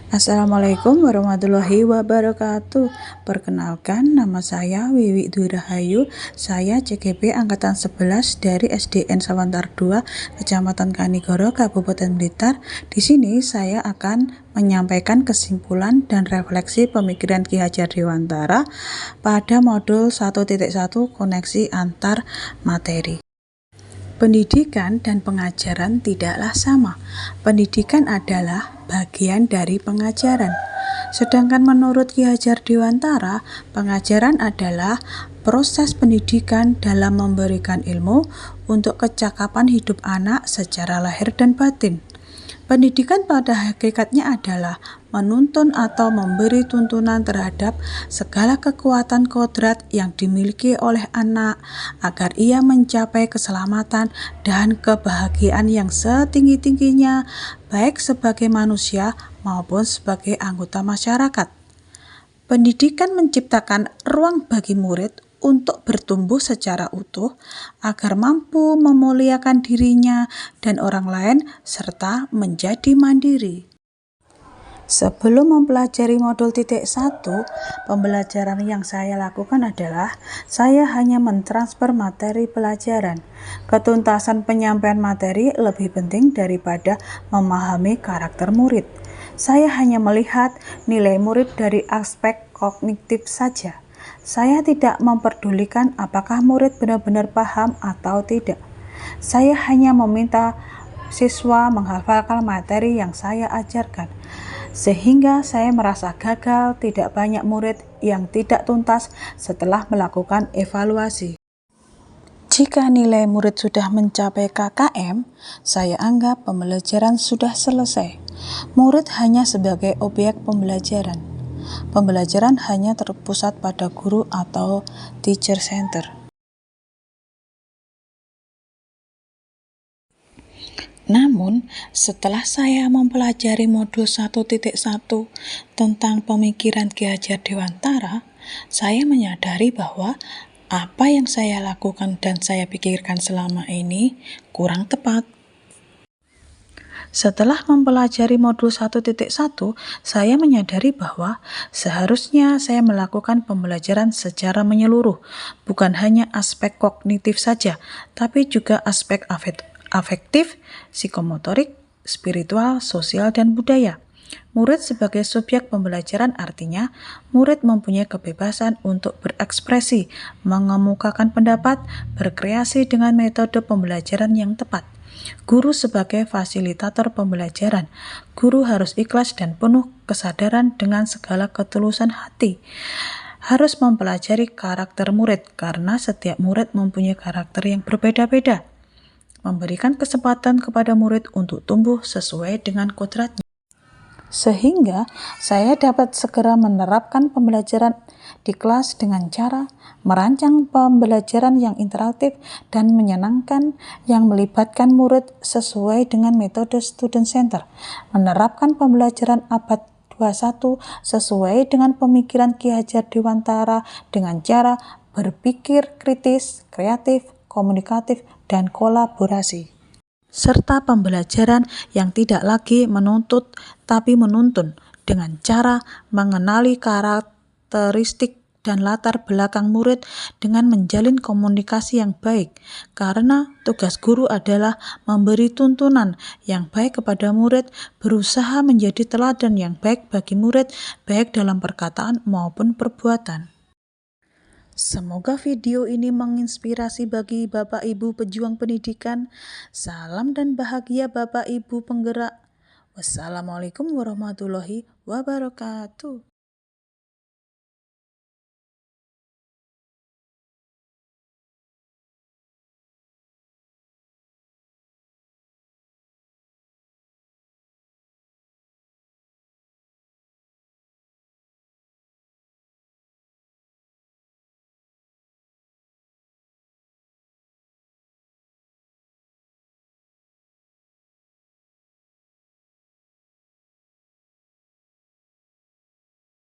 Assalamualaikum warahmatullahi wabarakatuh. Perkenalkan, nama saya Wiwi Dwi Rahayu. Saya CGP Angkatan 11 dari SDN Sawantar 2, Kecamatan Kanigoro, Kabupaten Blitar. Di sini saya akan menyampaikan kesimpulan dan refleksi pemikiran Ki Hajar Dewantara pada modul 1.1 koneksi antar materi. Pendidikan dan pengajaran tidaklah sama. Pendidikan adalah bagian dari pengajaran. Sedangkan menurut Ki Hajar Dewantara, pengajaran adalah proses pendidikan dalam memberikan ilmu untuk kecakapan hidup anak secara lahir dan batin. Pendidikan pada hakikatnya adalah menuntun atau memberi tuntunan terhadap segala kekuatan kodrat yang dimiliki oleh anak agar ia mencapai keselamatan dan kebahagiaan yang setinggi-tingginya, baik sebagai manusia maupun sebagai anggota masyarakat. Pendidikan menciptakan ruang bagi murid untuk bertumbuh secara utuh agar mampu memuliakan dirinya dan orang lain serta menjadi mandiri. Sebelum mempelajari modul titik 1, pembelajaran yang saya lakukan adalah saya hanya mentransfer materi pelajaran. Ketuntasan penyampaian materi lebih penting daripada memahami karakter murid. Saya hanya melihat nilai murid dari aspek kognitif saja. Saya tidak memperdulikan apakah murid benar-benar paham atau tidak. Saya hanya meminta siswa menghafalkan materi yang saya ajarkan. Sehingga saya merasa gagal tidak banyak murid yang tidak tuntas setelah melakukan evaluasi. Jika nilai murid sudah mencapai KKM, saya anggap pembelajaran sudah selesai. Murid hanya sebagai objek pembelajaran. Pembelajaran hanya terpusat pada guru atau teacher center. Namun, setelah saya mempelajari modul 1.1 tentang pemikiran Ki Hajar Dewantara, saya menyadari bahwa apa yang saya lakukan dan saya pikirkan selama ini kurang tepat. Setelah mempelajari modul 1.1, saya menyadari bahwa seharusnya saya melakukan pembelajaran secara menyeluruh, bukan hanya aspek kognitif saja, tapi juga aspek afektif, psikomotorik, spiritual, sosial, dan budaya. Murid sebagai subjek pembelajaran artinya murid mempunyai kebebasan untuk berekspresi, mengemukakan pendapat, berkreasi dengan metode pembelajaran yang tepat. Guru sebagai fasilitator pembelajaran, guru harus ikhlas dan penuh kesadaran dengan segala ketulusan hati. Harus mempelajari karakter murid karena setiap murid mempunyai karakter yang berbeda-beda. Memberikan kesempatan kepada murid untuk tumbuh sesuai dengan kodratnya. Sehingga saya dapat segera menerapkan pembelajaran di kelas dengan cara merancang pembelajaran yang interaktif dan menyenangkan yang melibatkan murid sesuai dengan metode student center, menerapkan pembelajaran abad 21 sesuai dengan pemikiran Ki Hajar Dewantara dengan cara berpikir kritis, kreatif, komunikatif, dan kolaborasi. Serta pembelajaran yang tidak lagi menuntut tapi menuntun dengan cara mengenali karakteristik dan latar belakang murid dengan menjalin komunikasi yang baik, karena tugas guru adalah memberi tuntunan yang baik kepada murid, berusaha menjadi teladan yang baik bagi murid, baik dalam perkataan maupun perbuatan. Semoga video ini menginspirasi bagi Bapak Ibu pejuang pendidikan. Salam dan bahagia Bapak Ibu penggerak. Wassalamualaikum warahmatullahi wabarakatuh.